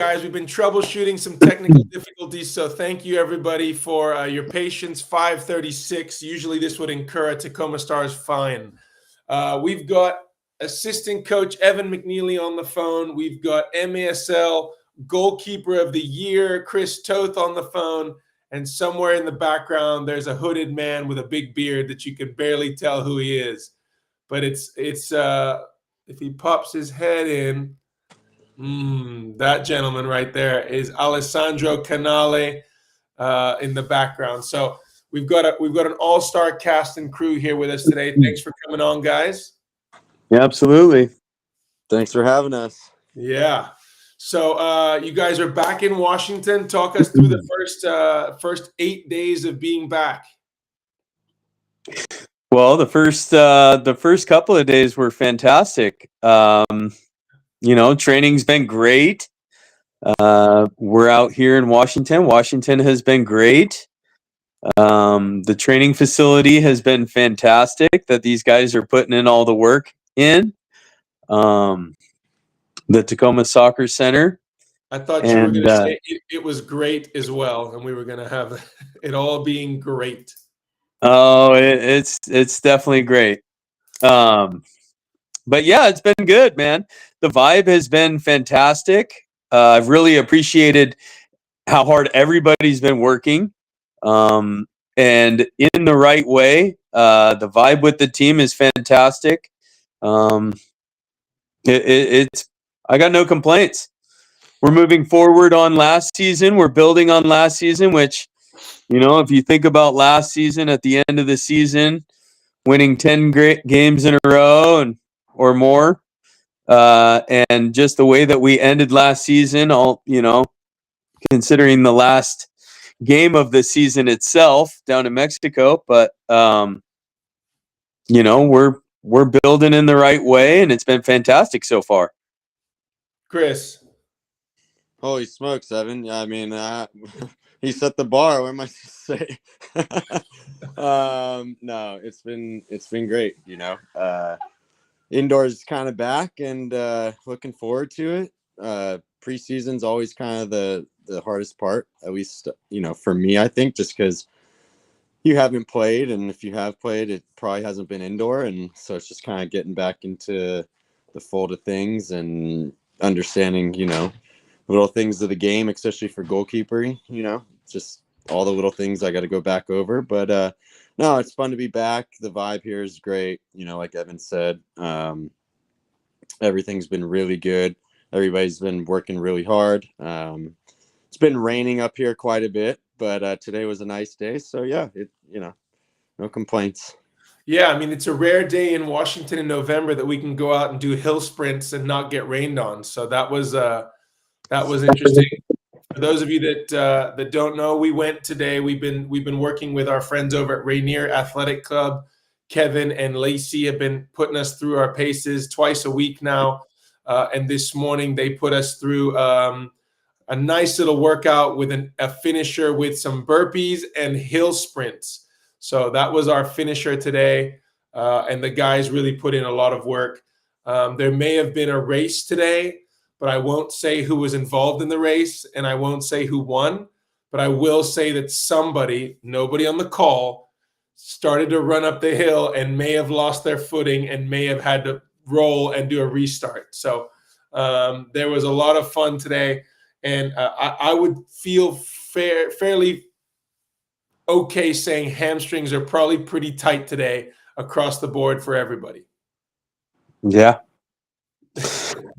Guys, we've been troubleshooting some technical difficulties, so thank you everybody for your patience. 5:36. Usually this would incur a Tacoma Stars fine. We've got assistant coach Evan McNeley on the phone. We've got MASL goalkeeper of the year Chris Toth on the phone, and somewhere in the background there's a hooded man with a big beard that you can barely tell who he is. But it's if he pops his head in. That gentleman right there is Alessandro Canale in the background. So we've got an all-star cast and crew here with us today. Thanks for coming on, guys. Yeah, absolutely. Thanks for having us. Yeah. So you guys are back in Washington. Talk us through the first 8 days of being back. Well, the first couple of days were fantastic. Training's been great. We're out here in Washington. Washington has been great. The training facility has been fantastic that these guys are putting in all the work in. The Tacoma Soccer Center. I thought you were going to say it was great as well, and we were going to have it all being great. Oh, it's definitely great. But yeah, it's been good, man. The vibe has been fantastic. I've really appreciated how hard everybody's been working, and in the right way. The vibe with the team is fantastic. I got no complaints. We're moving forward on last season. We're building on last season, which, if you think about last season, at the end of the season, winning 10 great games in a row or more, and just the way that we ended last season, considering the last game of the season itself down in Mexico, but we're building in the right way, and it's been fantastic so far. Chris. Holy smokes, Evan. I mean, he set the bar. What am I to say? No, it's been great, Indoors kind of back, and looking forward to it. Preseason's always kind of the hardest part, at least, for me, I think, just because you haven't played, and if you have played, it probably hasn't been indoor, and so it's just kind of getting back into the fold of things and understanding, little things of the game, especially for goalkeeping, just all the little things I got to go back over. But no, it's fun to be back. The vibe here is great. Like Evan said, everything's been really good. Everybody's been working really hard. It's been raining up here quite a bit, but today was a nice day. So yeah, no complaints. Yeah, I mean, it's a rare day in Washington in November that we can go out and do hill sprints and not get rained on. So that was interesting. For those of you that don't know, we went today. We've been working with our friends over at Rainier Athletic Club. Kevin and Lacey have been putting us through our paces twice a week now. And this morning they put us through a nice little workout with a finisher with some burpees and hill sprints. So that was our finisher today. And the guys really put in a lot of work. There may have been a race today, but I won't say who was involved in the race, and I won't say who won. But I will say that nobody on the call, started to run up the hill and may have lost their footing and may have had to roll and do a restart. So there was a lot of fun today, and I would feel fairly okay saying hamstrings are probably pretty tight today across the board for everybody. Yeah.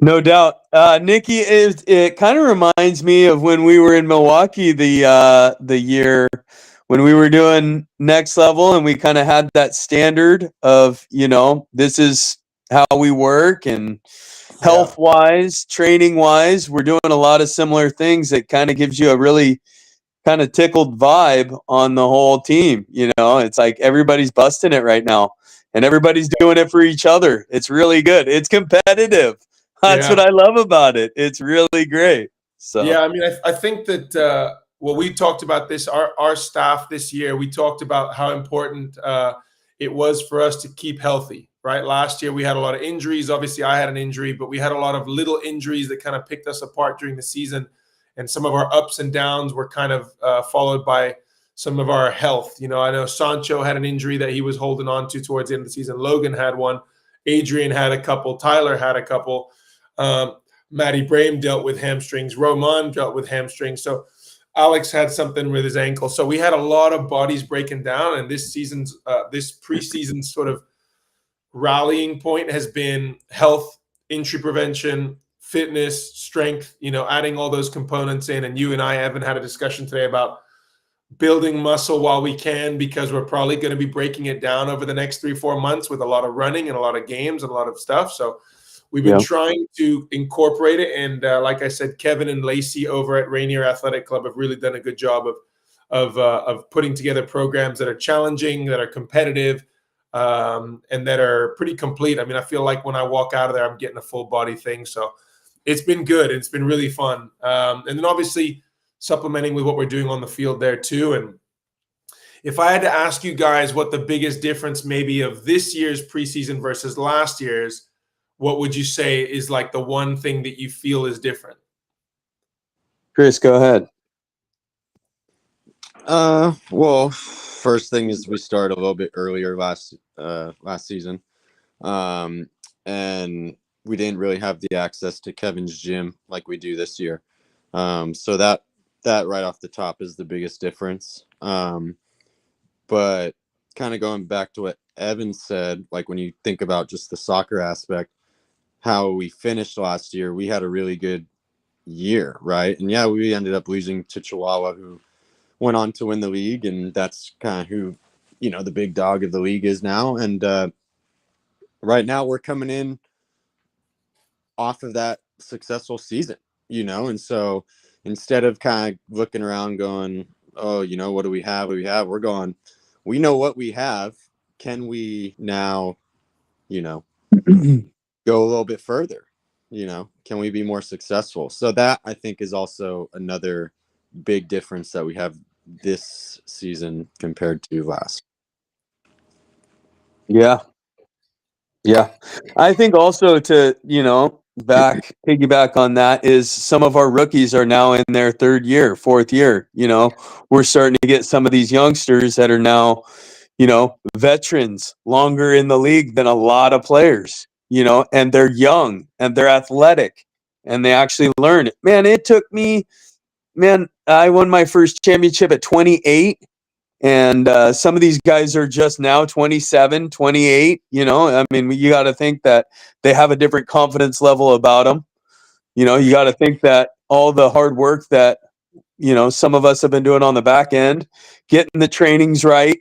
No doubt. Nikki, it kind of reminds me of when we were in Milwaukee the year when we were doing next level, and we kind of had that standard of, this is how we work, and health wise, training wise, we're doing a lot of similar things that kind of gives you a really kind of tickled vibe on the whole team. It's like everybody's busting it right now, and everybody's doing it for each other. It's really good. It's competitive. That's what I love about it. It's really great. So yeah, I mean, I think that we talked about this, our staff this year, we talked about how important it was for us to keep healthy. right? Last year we had a lot of injuries. Obviously, I had an injury, but we had a lot of little injuries that kind of picked us apart during the season. And some of our ups and downs were kind of followed by some of our health. You know, I know Sancho had an injury that he was holding on to towards the end of the season. Logan had one. Adrian had a couple. Tyler had a couple. Matty Brame dealt with hamstrings. Roman dealt with hamstrings. So Alex had something with his ankle. So we had a lot of bodies breaking down. And this preseason sort of rallying point has been health, injury prevention, fitness, strength, you know, adding all those components in. And you and I haven't had a discussion today about building muscle while we can, because we're probably going to be breaking it down over the next 3-4 months with a lot of running and a lot of games and a lot of stuff. So we've been trying to incorporate it. And like I said, Kevin and Lacey over at Rainier Athletic Club have really done a good job of putting together programs that are challenging, that are competitive, and that are pretty complete. I mean, I feel like when I walk out of there, I'm getting a full body thing. So it's been good. It's been really fun. And then obviously supplementing with what we're doing on the field there too. And if I had to ask you guys what the biggest difference maybe of this year's preseason versus last year's, what would you say is like the one thing that you feel is different? Chris, go ahead. Well, first thing is we started a little bit earlier last season. And we didn't really have the access to Kevin's gym like we do this year. So that right off the top is the biggest difference. But kind of going back to what Evan said, like when you think about just the soccer aspect, how we finished last year, we had a really good year, right? And yeah, we ended up losing to Chihuahua, who went on to win the league, and that's kind of who, you know, the big dog of the league is now. And right now we're coming in off of that successful season, you know, and so instead of kind of looking around going, oh, you know, what do we have? We're going, we know what we have. Can we now, you know, go a little bit further? You know, can we be more successful? So that, I think, is also another big difference that we have this season compared to last. Yeah. I think also to, you know, piggyback on that is some of our rookies are now in their third year, fourth year. You know, we're starting to get some of these youngsters that are now, you know, veterans, longer in the league than a lot of players, you know, and they're young and they're athletic and they actually learn it. Man, it took me, I won my first championship at 28. And some of these guys are just now 27, 28. You know, I mean, you got to think that they have a different confidence level about them. You know, you got to think that all the hard work that, you know, some of us have been doing on the back end, getting the trainings right,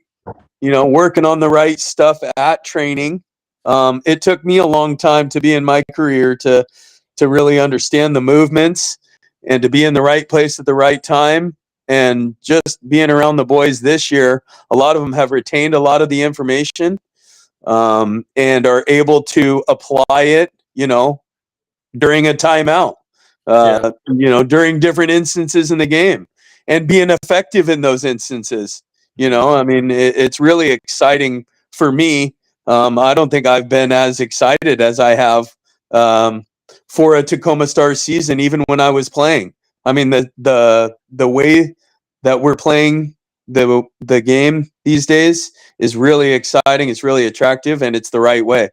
you know, working on the right stuff at training. It took me a long time to be in my career to really understand the movements and to be in the right place at the right time. And just being around the boys this year, a lot of them have retained a lot of the information and are able to apply it, you know, during a timeout, you know, during different instances in the game and being effective in those instances. You know, I mean, it's really exciting for me. I don't think I've been as excited as I have for a Tacoma Stars season, even when I was playing. I mean, the way that we're playing the game these days is really exciting. It's really attractive, and it's the right way.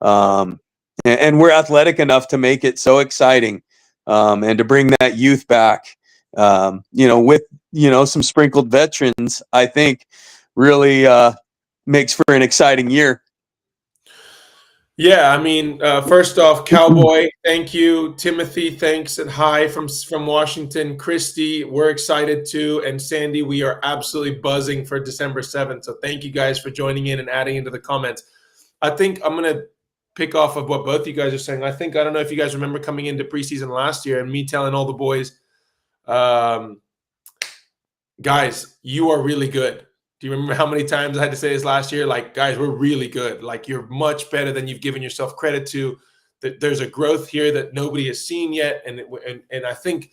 And we're athletic enough to make it so exciting, and to bring that youth back. You know, with, you know, some sprinkled veterans, I think really makes for an exciting year. Yeah, I mean, first off, Cowboy, thank you. Timothy, thanks, and hi from Washington. Christy, we're excited too. And Sandy, we are absolutely buzzing for December 7th. So thank you guys for joining in and adding into the comments. I think I'm going to pick off of what both you guys are saying. I don't know if you guys remember coming into preseason last year and me telling all the boys, guys, you are really good. Do you remember how many times I had to say this last year? Like, guys, we're really good. Like, you're much better than you've given yourself credit to. That there's a growth here that nobody has seen yet. And I think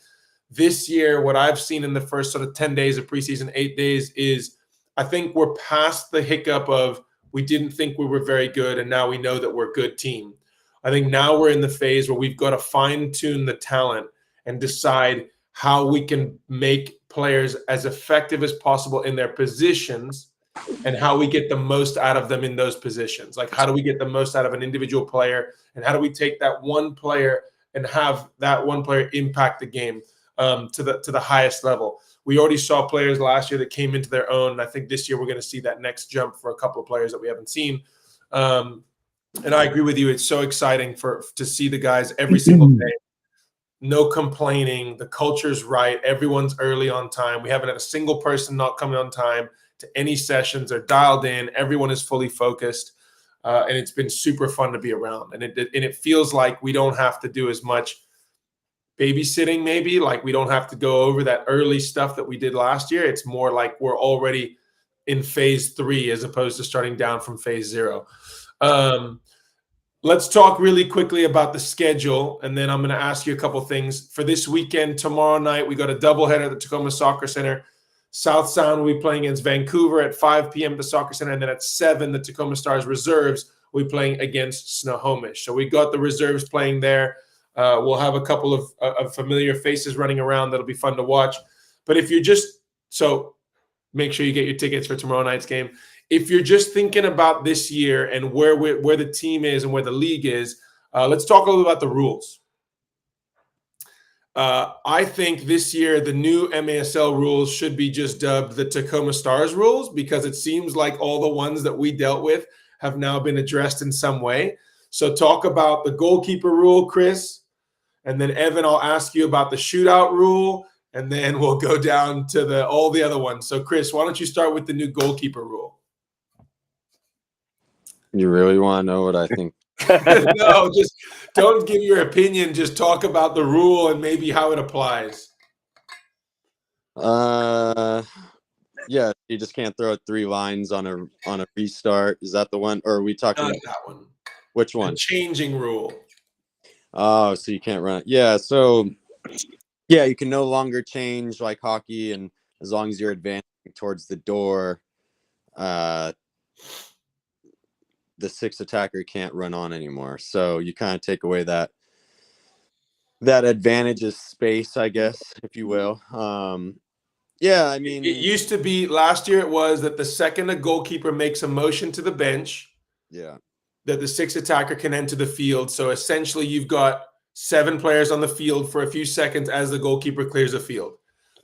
this year, what I've seen in the first sort of 10 days of preseason, 8 days, is I think we're past the hiccup of we didn't think we were very good, and now we know that we're a good team. I think now we're in the phase where we've got to fine-tune the talent and decide how we can make players as effective as possible in their positions and how we get the most out of them in those positions. Like, how do we get the most out of an individual player, and how do we take that one player and have that one player impact the game to the highest level. We already saw players last year that came into their own, and I think this year we're going to see that next jump for a couple of players that we haven't seen. And I agree with you. It's so exciting to see the guys every single day. No complaining. The culture's right. Everyone's early on time. We haven't had a single person not coming on time to any sessions. They're dialed in. Everyone is fully focused. And it's been super fun to be around. And it feels like we don't have to do as much babysitting, maybe. Like, we don't have to go over that early stuff that we did last year. It's more like we're already in phase 3 as opposed to starting down from phase 0. Let's talk really quickly about the schedule, and then I'm going to ask you a couple things. For this weekend, tomorrow night, we got a doubleheader at the Tacoma Soccer Center. South Sound will be playing against Vancouver at 5 p.m. at the Soccer Center, and then at 7, the Tacoma Stars reserves will be playing against Snohomish. So we got the reserves playing there. We'll have a couple of familiar faces running around. That'll be fun to watch. But if you're so make sure you get your tickets for tomorrow night's game. If you're just thinking about this year and where the team is and where the league is, let's talk a little about the rules. I think this year the new MASL rules should be just dubbed the Tacoma Stars rules, because it seems like all the ones that we dealt with have now been addressed in some way. So talk about the goalkeeper rule, Chris, and then Evan, I'll ask you about the shootout rule, and then we'll go down to all the other ones. So Chris, why don't you start with the new goalkeeper rule? You really want to know what I think? No, just don't give your opinion. Just talk about the rule and maybe how it applies. Yeah, you just can't throw 3 lines on a restart. Is that the one? Or are we talking Not about that one. which one? The changing rule. Oh, so you can't run. Yeah, so yeah, you can no longer change like hockey, and as long as you're advancing towards the door, the 6th attacker can't run on anymore. So you kind of take away that advantage of space, I guess, if you will. Yeah, I mean, it used to be last year. It was that the second a goalkeeper makes a motion to the bench, yeah, that the 6th attacker can enter the field. So essentially, you've got 7 players on the field for a few seconds as the goalkeeper clears the field.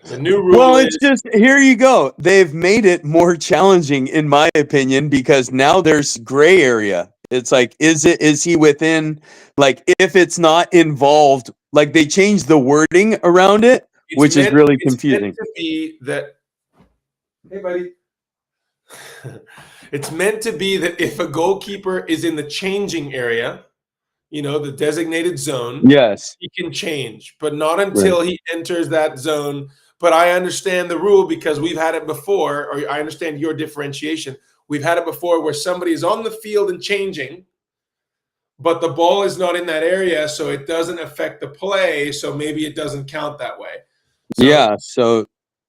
The new rule Well, it's just, here you go. They've made it more challenging, in my opinion, because now there's gray area. It's like, is he within, like, if it's not involved, like, they changed the wording around it, which is really confusing. It's meant to be that, hey, buddy. It's meant to be that if a goalkeeper is in the changing area, the designated zone, yes, he can change, but not until he enters that zone. But I understand the rule because we've had it before, or I understand your differentiation. We've had it before where somebody is on the field and changing, but the ball is not in that area, so it doesn't affect the play, so maybe it doesn't count that way. So so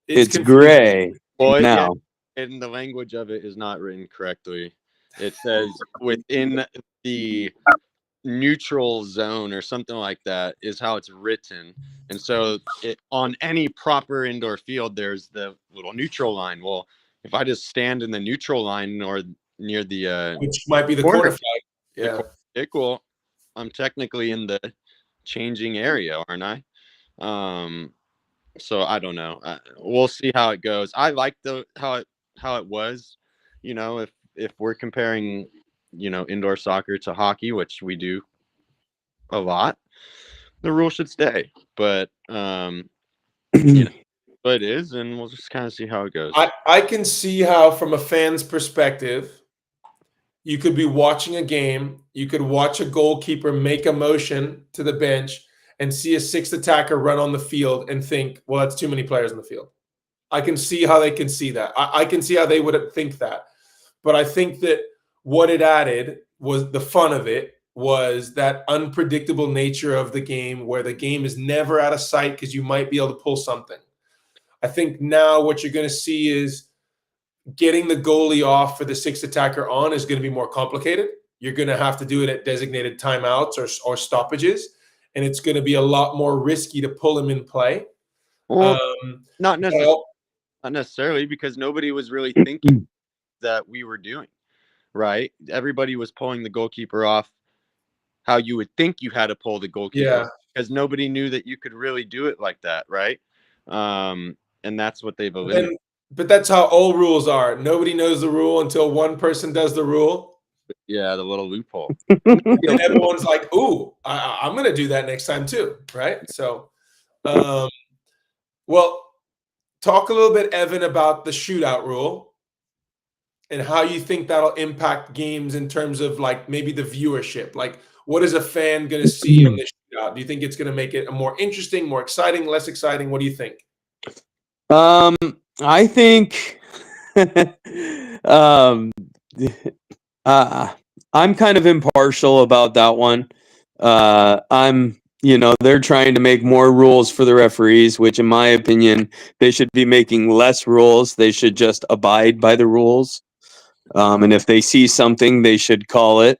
it's gray now. now. Yeah, and the language of it is not written correctly. It says within the neutral zone or something like that is how it's written. And so on any proper indoor field, there's the little neutral line. Well, if I just stand in the neutral line or near the which might be the corner flag, yeah, well, I'm technically in the changing area, aren't I? So I don't know. We'll see how it goes. I like how it was. If we're comparing, indoor soccer to hockey, which we do a lot, the rule should stay. But but it is, and we'll just kind of see how it goes. I can see how, from a fan's perspective, you could be watching a game, you could watch a goalkeeper make a motion to the bench and see a 6th attacker run on the field and think, well, that's too many players on the field. I can see how they can see that. I can see how they would think that. But I think that what it added was the fun of it, was that unpredictable nature of the game, where the game is never out of sight because you might be able to pull something. I think now what you're going to see is getting the goalie off for the sixth attacker on is going to be more complicated. You're going to have to do it at designated timeouts or stoppages, and it's going to be a lot more risky to pull him in play. Well, not Well, necessarily, because nobody was really thinking that we were doing, right? Everybody was pulling the goalkeeper off how you would think you had to pull the goalkeeper, because nobody knew that you could really do it like that, right? And that's what they've eliminated. But that's how all rules are. Nobody knows the rule until one person does the rule. Yeah, the little loophole. And everyone's like, ooh, I'm going to do that next time too, right? So, well, talk a little bit, Evan, about the shootout rule and how you think that'll impact games in terms of like maybe the viewership. Like, what is a fan going to see on this shootout? Do you think it's going to make it a more interesting, more exciting, less exciting? What do you think? I think I'm kind of impartial about that one. They're trying to make more rules for the referees, which in my opinion, they should be making less rules. They should just abide by the rules. And if they see something, they should call it.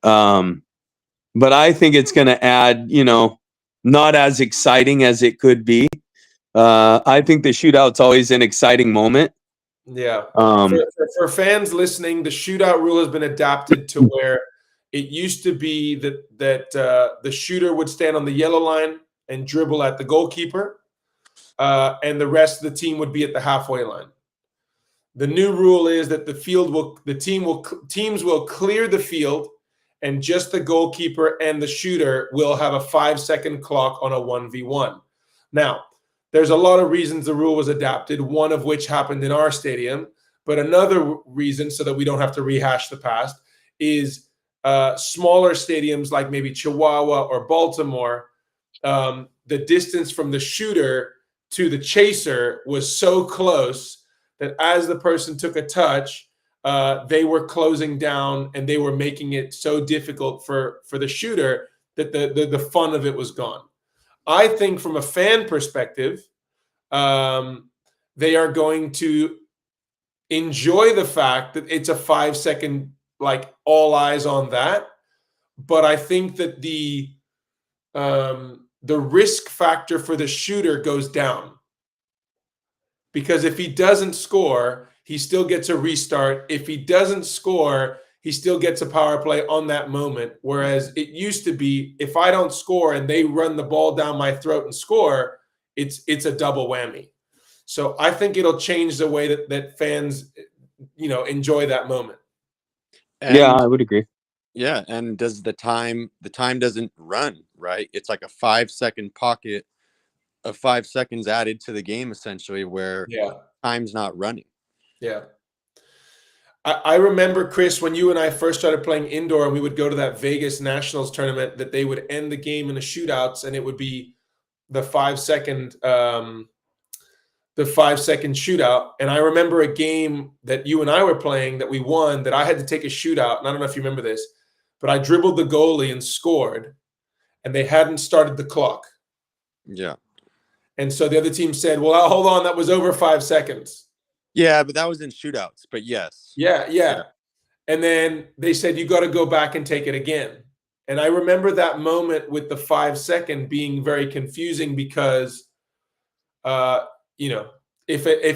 But I think it's going to add, not as exciting as it could be. I think the shootout's always an exciting moment. Yeah. For fans listening, the shootout rule has been adapted to where it used to be that the shooter would stand on the yellow line and dribble at the goalkeeper, and the rest of the team would be at the halfway line. The new rule is that teams will clear the field, and just the goalkeeper and the shooter will have a 5-second clock on a 1v1. Now, there's a lot of reasons the rule was adapted, one of which happened in our stadium. But another reason, so that we don't have to rehash the past, is smaller stadiums like maybe Chihuahua or Baltimore, the distance from the shooter to the chaser was so close that as the person took a touch, they were closing down and they were making it so difficult for the shooter that the fun of it was gone. I think from a fan perspective, they are going to enjoy the fact that it's a 5-second, like all eyes on that. But I think that the risk factor for the shooter goes down, because if he doesn't score, he still gets a restart. If he doesn't score, he still gets a power play on that moment. Whereas it used to be, if I don't score and they run the ball down my throat and score, it's a double whammy. So I think it'll change the way that fans, enjoy that moment. Yeah, I would agree. Yeah, and does the time doesn't run, right? It's like a 5-second pocket of 5 seconds added to the game, essentially, where time's not running. Yeah. I remember, Chris, when you and I first started playing indoor and we would go to that Vegas Nationals tournament, that they would end the game in the shootouts, and it would be the 5-second shootout. And I remember a game that you and I were playing that we won, that I had to take a shootout. And I don't know if you remember this, but I dribbled the goalie and scored, and they hadn't started the clock. Yeah. And so the other team said, well, hold on, that was over 5 seconds. Yeah, but that was in shootouts. But yes. Yeah. And then they said, you got to go back and take it again. And I remember that moment with the 5-second being very confusing, because, if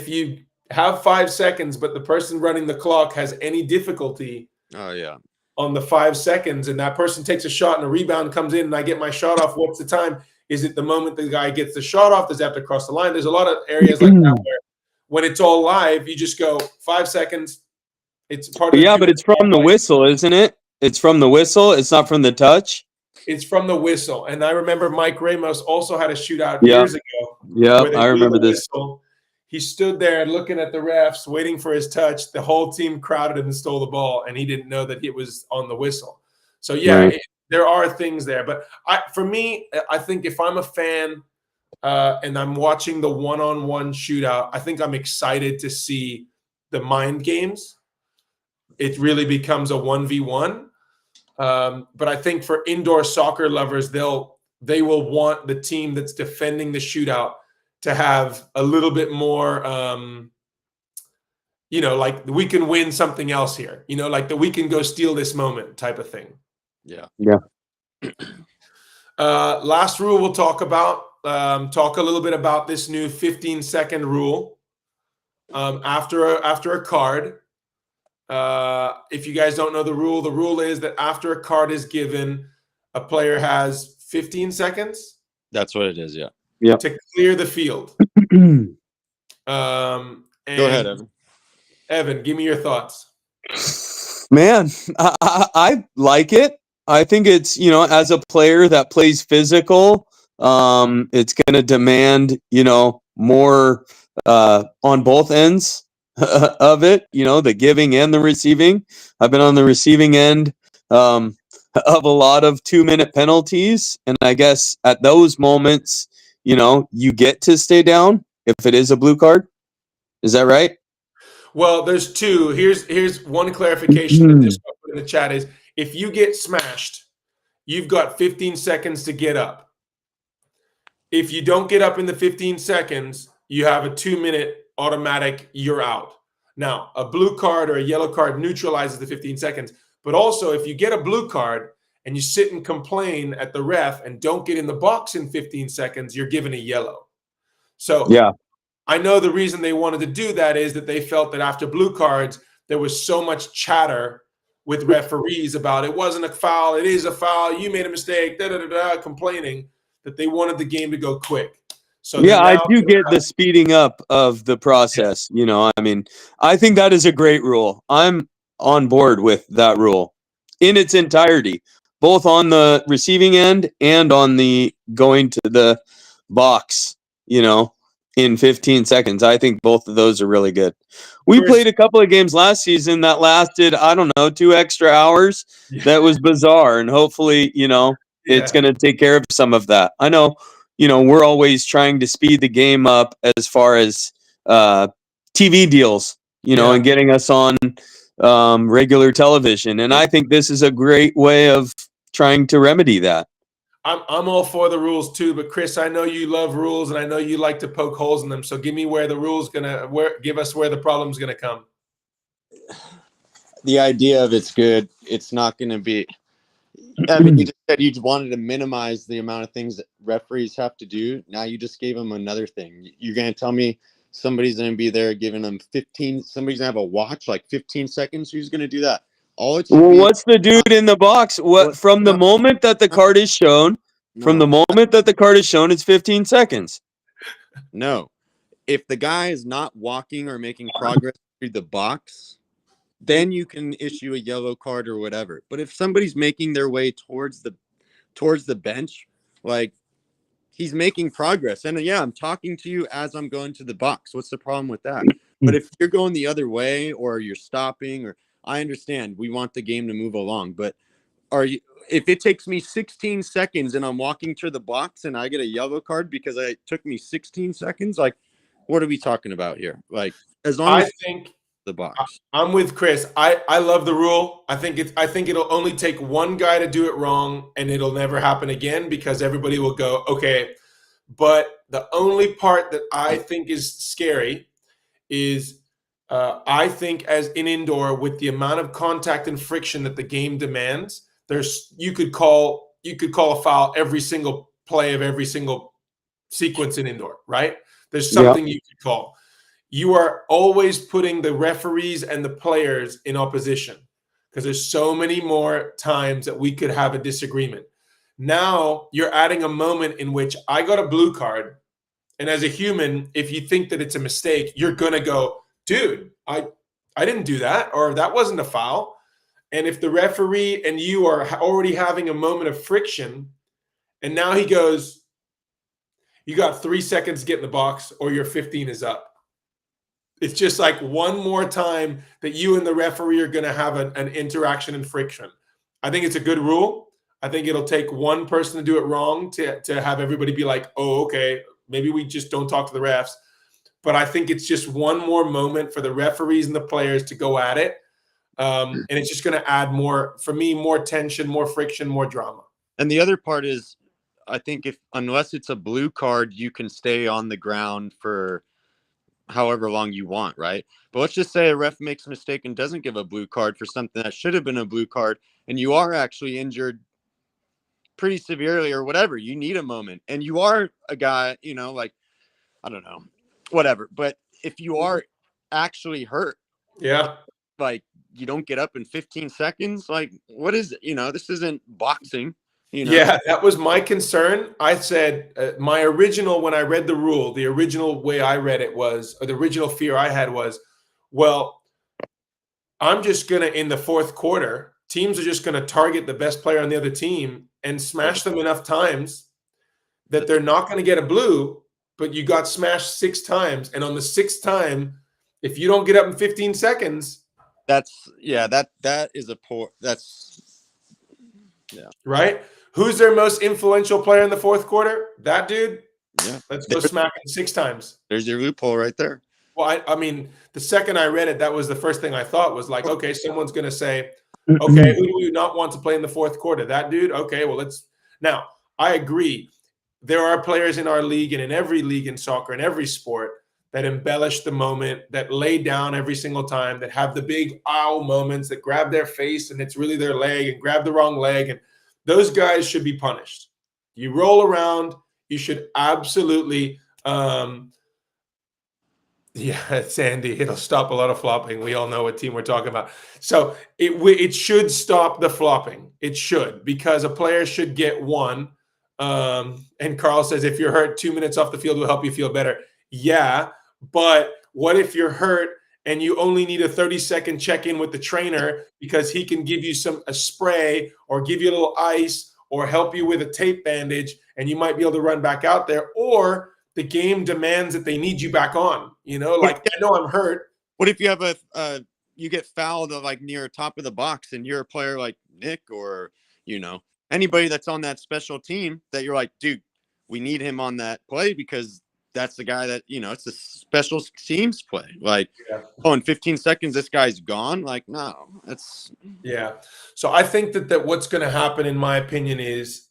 you have 5 seconds, but the person running the clock has any difficulty on the 5 seconds, and that person takes a shot and a rebound comes in and I get my shot off, what's the time? Is it the moment the guy gets the shot off? Does he have to cross the line? There's a lot of areas like that where when it's all live, you just go 5 seconds. It's part of but it's from the whistle, isn't it? It's from the whistle. It's not from the touch. It's from the whistle. And I remember Mike Ramos also had a shootout years ago. Yeah, I remember this. He stood there looking at the refs, waiting for his touch. The whole team crowded and stole the ball, and he didn't know that it was on the whistle. So, there are things there. But for me, I think if I'm a fan and I'm watching the one-on-one shootout, I think I'm excited to see the mind games. It really becomes a 1v1. But I think for indoor soccer lovers, they will want the team that's defending the shootout to have a little bit more, like we can win something else here, like that we can go steal this moment type of thing. Yeah. Last rule we'll talk about, talk a little bit about this new 15-second rule after a card. If you guys don't know the rule is that after a card is given, a player has 15 seconds. That's what it is. Yeah. To clear the field. Go ahead, Evan. Evan, give me your thoughts. Man, I like it. I think it's, as a player that plays physical, it's going to demand, more on both ends of it, the giving and the receiving. I've been on the receiving end of a lot of 2-minute penalties. And I guess at those moments, you get to stay down if it is a blue card. Is that right? Well, there's two. Here's one clarification that this in the chat is, if you get smashed, you've got 15 seconds to get up. If you don't get up in the 15 seconds, you have a 2-minute automatic, you're out. Now, a blue card or a yellow card neutralizes the 15 seconds. But also, if you get a blue card and you sit and complain at the ref and don't get in the box in 15 seconds, you're given a yellow. So yeah. I know the reason they wanted to do that is that they felt that after blue cards, there was so much chatter with referees about it wasn't a foul, it is a foul, you made a mistake, complaining, that they wanted the game to go quick. So yeah, I do get the speeding up of the process. I think that is a great rule. I'm on board with that rule in its entirety, both on the receiving end and on the going to the box, in 15 seconds. I think both of those are really good. We played a couple of games last season that lasted, 2 extra hours. That was bizarre. And hopefully, it's going to take care of some of that. I know, we're always trying to speed the game up as far as TV deals, and getting us on regular television. And I think this is a great way of trying to remedy that. I'm all for the rules too, but Chris, I know you love rules and I know you like to poke holes in them. So give me where the rules give us where the problem's gonna come. The idea of it's good. It's not going to be. Evan, you just said you wanted to minimize the amount of things that referees have to do. Now you just gave them another thing. You're going to tell me somebody's going to be there giving them 15. Somebody's going to have a watch like 15 seconds. Who's going to do that? What's the dude in the box? From the moment that the card is shown, it's 15 seconds. No. If the guy is not walking or making progress through the box, then you can issue a yellow card or whatever. But if somebody's making their way towards the bench, like he's making progress. And yeah, I'm talking to you as I'm going to the box. What's the problem with that? But if you're going the other way or you're stopping, or I understand we want the game to move along, but if it takes me 16 seconds and I'm walking to the box and I get a yellow card because it took me 16 seconds, like what are we talking about here? Like as long as the box. I'm with Chris. I love the rule. I think it'll only take one guy to do it wrong and it'll never happen again because everybody will go, okay. But the only part that I think is scary is I think as in indoor, with the amount of contact and friction that the game demands, you could call a foul every single play of every single sequence in indoor, right? There's something you could call. You are always putting the referees and the players in opposition because there's so many more times that we could have a disagreement. Now you're adding a moment in which I got a blue card, and as a human, if you think that it's a mistake, you're gonna go, dude, I didn't do that, or that wasn't a foul. And if the referee and you are already having a moment of friction, and now he goes, you got 3 seconds to get in the box or your 15 is up. It's just like one more time that you and the referee are going to have an interaction and friction. I think it's a good rule. I think it'll take one person to do it wrong to have everybody be like, oh, okay, maybe we just don't talk to the refs. But I think it's just one more moment for the referees and the players to go at it. And it's just going to add more tension, more friction, more drama. And the other part is, I think unless it's a blue card, you can stay on the ground for however long you want, right? But let's just say a ref makes a mistake and doesn't give a blue card for something that should have been a blue card, and you are actually injured pretty severely or whatever. You need a moment, and you are a guy, like, I don't know, whatever. But if you are actually hurt, Yeah. like you don't get up in 15 seconds, like what is it? This isn't boxing. Yeah, that was my concern. I said my original, when I read the rule, the original way I read it was, or the original fear I had was, well, I'm just going to, in the fourth quarter, teams are just going to target the best player on the other team and smash them enough times that they're not going to get a blue, but you got smashed 6 times. And on the 6th time, if you don't get up in 15 seconds, that is a poor, right? Who's their most influential player in the fourth quarter? That dude? Yeah. Let's go smack him 6 times. There's your loophole right there. Well, I mean, the second I read it, that was the first thing I thought was like, okay, someone's going to say, okay, who do we not want to play in the fourth quarter? That dude? Okay, well, now, I agree. There are players in our league and in every league in soccer, in every sport, that embellish the moment, that lay down every single time, that have the big ow moments, that grab their face and it's really their leg and grab the wrong leg. And those guys should be punished. You roll around, you should absolutely yeah, Sandy, it'll stop a lot of flopping. We all know what team we're talking about. So it should stop the flopping. It should, because a player should get one. And Carl says, if you're hurt, 2 minutes off the field will help you feel better. Yeah, but what if you're hurt and you only need a 30-second check-in with the trainer because he can give you a spray or give you a little ice or help you with a tape bandage and you might be able to run back out there, or the game demands that they need you back on, like, I know I'm hurt. What if you have you get fouled like near top of the box and you're a player like Nick or, anybody that's on that special team that you're like, dude, we need him on that play because that's the guy that, it's a special teams play. Like, in 15 seconds, this guy's gone. Like, no, yeah. So I think that what's going to happen, in my opinion, is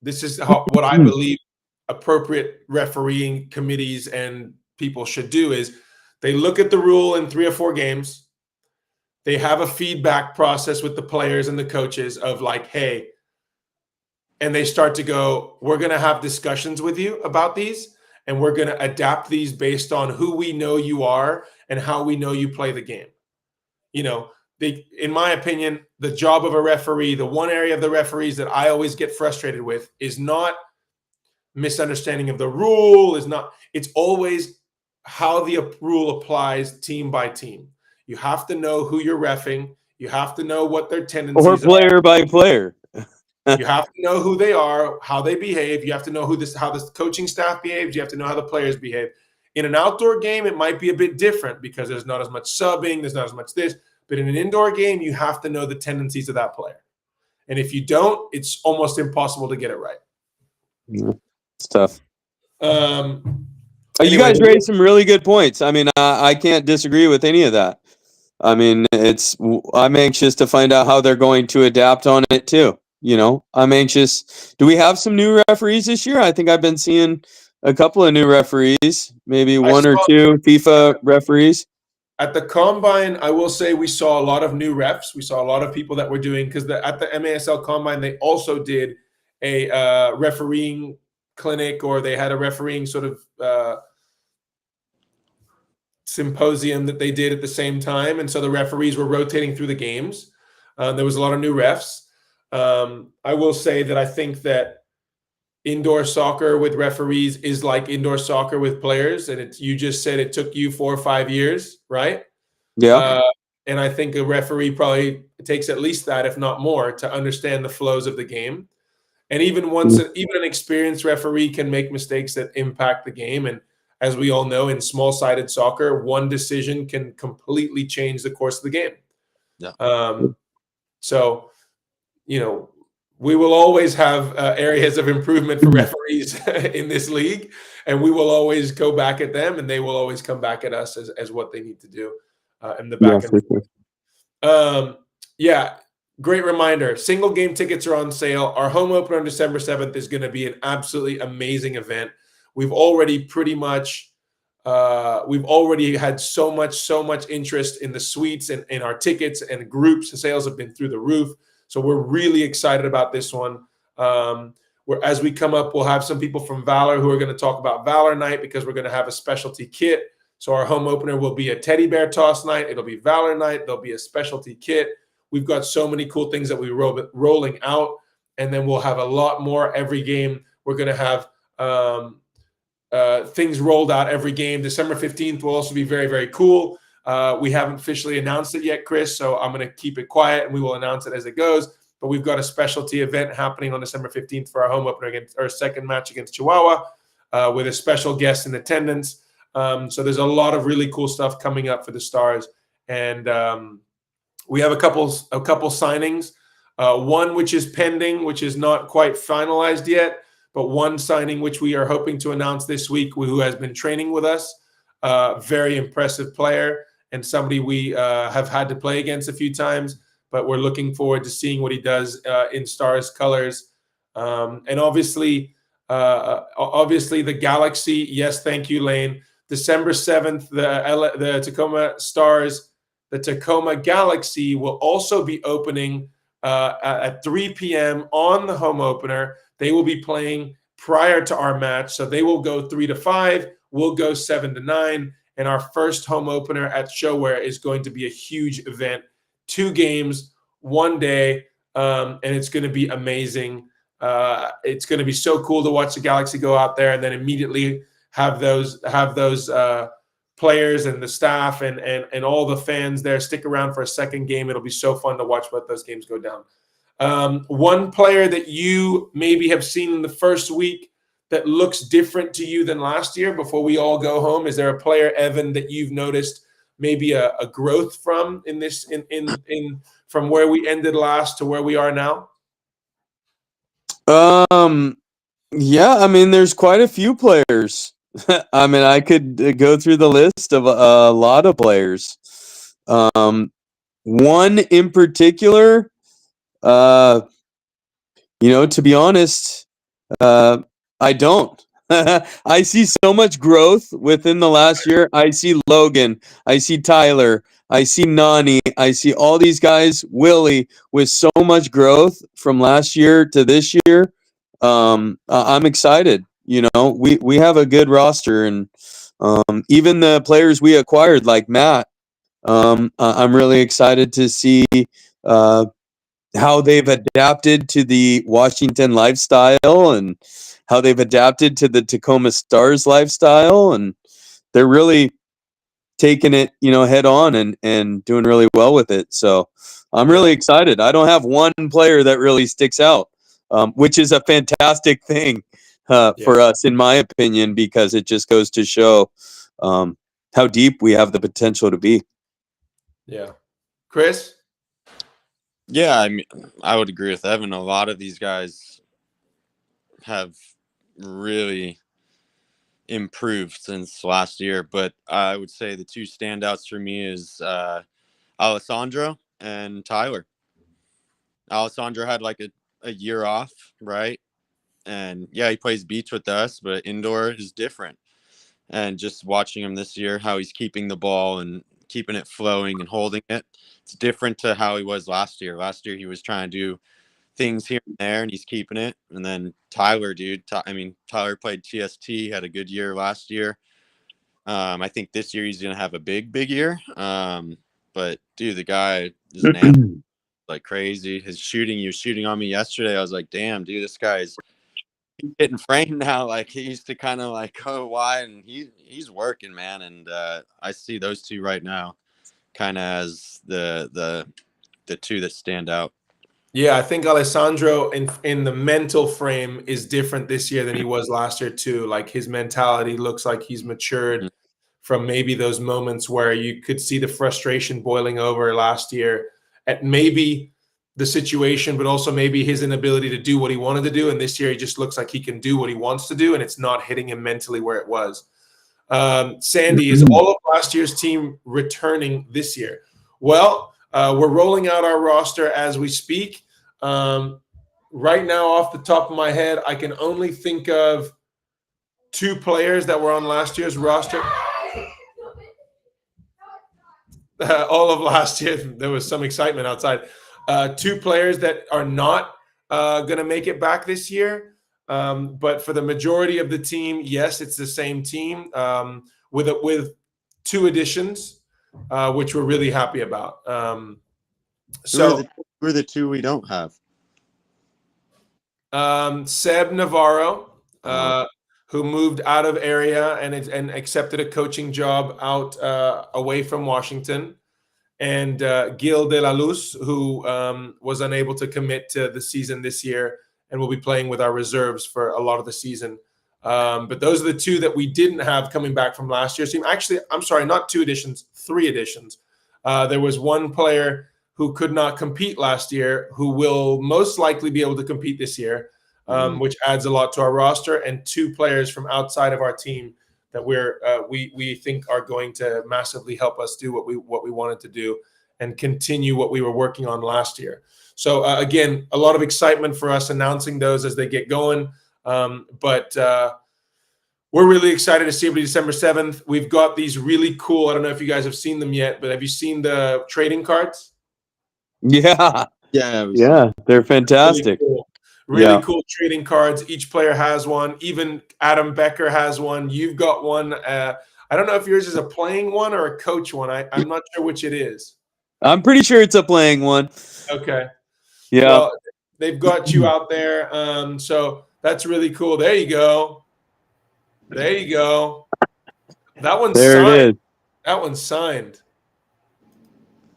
this is what I believe appropriate refereeing committees and people should do is they look at the rule in 3 or 4 games. They have a feedback process with the players and the coaches of like, hey, and they start to go, we're going to have discussions with you about these, and we're going to adapt these based on who we know you are and how we know you play the game. In my opinion, the job of a referee, the one area of the referees that I always get frustrated with is not misunderstanding of the rule, it's always how the rule applies team by team. You have to know who you're reffing. You have to know what their tendencies are. Or player by player. You have to know who they are, how they behave. You have to know how the coaching staff behaves. You have to know how the players behave. In an outdoor game, it might be a bit different because there's not as much subbing, there's not as much this. But in an indoor game, you have to know the tendencies of that player. And if you don't, it's almost impossible to get it right. Yeah, it's tough. Anyway, you guys raised some really good points. I mean, I can't disagree with any of that. I mean, I'm anxious to find out how they're going to adapt on it too. I'm anxious. Do we have some new referees this year? I think I've been seeing a couple of new referees, maybe one or two FIFA referees. At the Combine, I will say we saw a lot of new refs. We saw a lot of people that were doing, because at the MASL Combine, they also did a refereeing clinic, or they had a refereeing sort of symposium that they did at the same time. And so the referees were rotating through the games. There was a lot of new refs. I will say that I think that indoor soccer with referees is like indoor soccer with players. And you just said it took you 4 or 5 years, right? Yeah. And I think a referee probably takes at least that, if not more, to understand the flows of the game. And even even an experienced referee can make mistakes that impact the game. And as we all know, in small-sided soccer, one decision can completely change the course of the game. Yeah. So, we will always have areas of improvement for referees in this league, and we will always go back at them, and they will always come back at us as what they need to do in the back end. Yeah, great reminder. Single game tickets are on sale. Our home opener on December 7th is going to be an absolutely amazing event. We've already pretty much We've already had so much interest in the suites and in our tickets, and groups. The sales have been through the roof. So we're really excited about this one. As we come up, we'll have some people from Valor who are going to talk about Valor Night, because we're going to have a specialty kit. So our home opener will be a teddy bear toss night. It'll be Valor Night. There'll be a specialty kit. We've got so many cool things that we're rolling out, and then we'll have a lot more every game. We're going to have things rolled out every game. December 15th will also be very, very cool. We haven't officially announced it yet, Chris, so I'm going to keep it quiet, and we will announce it as it goes. But we've got a specialty event happening on December 15th for our home opener against our second match against Chihuahua, with a special guest in attendance. So there's a lot of really cool stuff coming up for the Stars, and we have a couple signings. One which is pending, which is not quite finalized yet, but one signing which we are hoping to announce this week, who has been training with us. Very impressive player, and somebody we have had to play against a few times, but we're looking forward to seeing what he does in Stars colors. And obviously the Galaxy. Yes, thank you, Lane. December 7th, the Tacoma Stars, the Tacoma Galaxy will also be opening at 3 p.m. on the home opener. They will be playing prior to our match, so they will go 3 to 5. We'll go 7 to 9, and our first home opener at ShoWare is going to be a huge event. 2 games, 1 day, and it's going to be amazing. It's going to be so cool to watch the Galaxy go out there and then immediately have those players and the staff and all the fans there stick around for a second game. It'll be so fun to watch both those games go down. One player that you maybe have seen in the first week that looks different to you than last year before we all go home, is there a player, Evan, that you've noticed maybe a growth from in this from where we ended last to where we are now? Yeah, I mean, there's quite a few players. I mean, I could go through the list of a lot of players. One in particular, to be honest, I don't. I see so much growth within the last year. I see Logan. I see Tyler. I see Nani. I see all these guys, Willie, with so much growth from last year to this year. I'm excited. We have a good roster, and even the players we acquired, like Matt, I'm really excited to see how they've adapted to the Washington lifestyle and how they've adapted to the Tacoma Stars lifestyle, and they're really taking it, head on and doing really well with it. So I'm really excited. I don't have one player that really sticks out, which is a fantastic thing for us, in my opinion, because it just goes to show how deep we have the potential to be. Yeah. Chris? Yeah, I mean, I would agree with Evan. A lot of these guys have really improved since last year, but I would say the 2 standouts for me is Alessandro and Tyler. Alessandro had like a year off, right? And yeah, he plays beach with us, but indoor is different. And just watching him this year, how he's keeping the ball and keeping it flowing and holding it, it's different to how he was last year. Last year, he was trying to do things here and there, and he's keeping it. And then Tyler, dude, Tyler played TST, had a good year last year. I think this year he's going to have a big year. But, dude, the guy is like crazy. He was shooting on me yesterday. I was like, damn, dude, this guy's hitting frame now. Like, he used to kind of like go wide, and he's working, man. And I see those 2 right now kind of as the 2 that stand out. Yeah, I think Alessandro in the mental frame is different this year than he was last year too. Like, his mentality looks like he's matured from maybe those moments where you could see the frustration boiling over last year at maybe the situation, but also maybe his inability to do what he wanted to do. And this year he just looks like he can do what he wants to do, and it's not hitting him mentally where it was. Sandy, is all of last year's team returning this year? Well, we're rolling out our roster as we speak. Right now, off the top of my head, I can only think of 2 players that were on last year's roster. all of last year, there was some excitement outside. 2 players that are not going to make it back this year. But for the majority of the team, yes, it's the same team with 2 additions, which we're really happy about. Who are the 2 we don't have? Seb Navarro, who moved out of area and accepted a coaching job out away from Washington, and Gil de la Luz, who was unable to commit to the season this year and will be playing with our reserves for a lot of the season. But those are the 2 that we didn't have coming back from last year's team. Actually, I'm sorry, not 2 additions, 3 additions. There was 1 player who could not compete last year, who will most likely be able to compete this year, which adds a lot to our roster, and 2 players from outside of our team that we think are going to massively help us do what we wanted to do and continue what we were working on last year. So again, a lot of excitement for us announcing those as they get going. But we're really excited to see everybody December 7th. We've got these really cool, I don't know if you guys have seen them yet, but have you seen the trading cards? Yeah. Yeah. They're fantastic. Really cool trading cards. Each player has one. Even Adam Becker has one. You've got one. I don't know if yours is a playing one or a coach one. I'm not sure which it is. I'm pretty sure it's a playing one. Okay. Yeah. Well, they've got you out there. So that's really cool. There you go. There you go. That one's there signed. It is. That one's signed.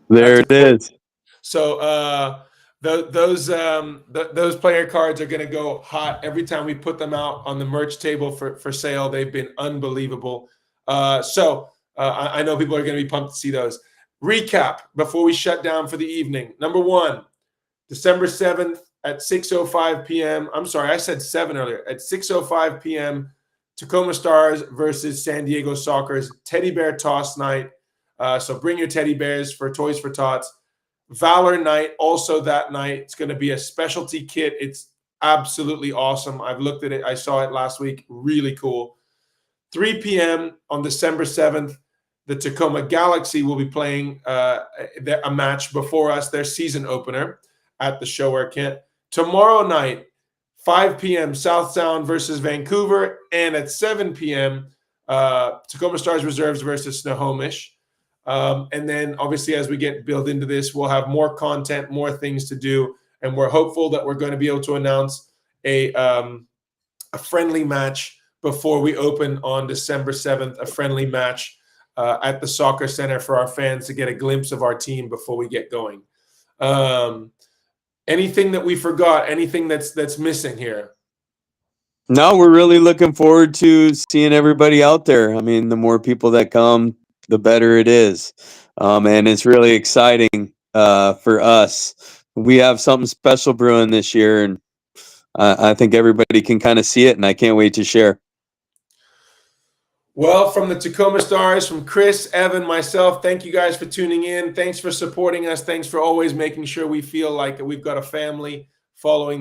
There it is. So those player cards are going to go hot every time we put them out on the merch table for sale. They've been unbelievable. I know people are going to be pumped to see those. Recap before we shut down for the evening. Number 1, December 7th at 6:05 p.m. I'm sorry, I said 7 earlier. At 6:05 p.m., Tacoma Stars versus San Diego Soccer's Teddy Bear Toss Night. So bring your teddy bears for Toys for Tots. Valor Night also that night. It's going to be a specialty kit. It's absolutely awesome. I've looked at it. I saw it last week. Really cool. 3 p.m. on December 7th, the Tacoma Galaxy will be playing a match before us, their season opener at the Show Kent. Tomorrow night, 5 p.m., South Sound versus Vancouver. And at 7 p.m., Tacoma Stars Reserves versus Snohomish. And then, obviously, as we build into this, we'll have more content, more things to do. And we're hopeful that we're going to be able to announce a friendly match before we open on December 7th, a friendly match at the Soccer Center for our fans to get a glimpse of our team before we get going. Anything that we forgot? Anything that's missing here? No, we're really looking forward to seeing everybody out there. I mean, the more people that come, the better it is. And it's really exciting for us. We have something special brewing this year, and I think everybody can kind of see it, and I can't wait to share. Well, from the Tacoma Stars, from Chris, Evan, myself, thank you guys for tuning in. Thanks for supporting us. Thanks for always making sure we feel like we've got a family following the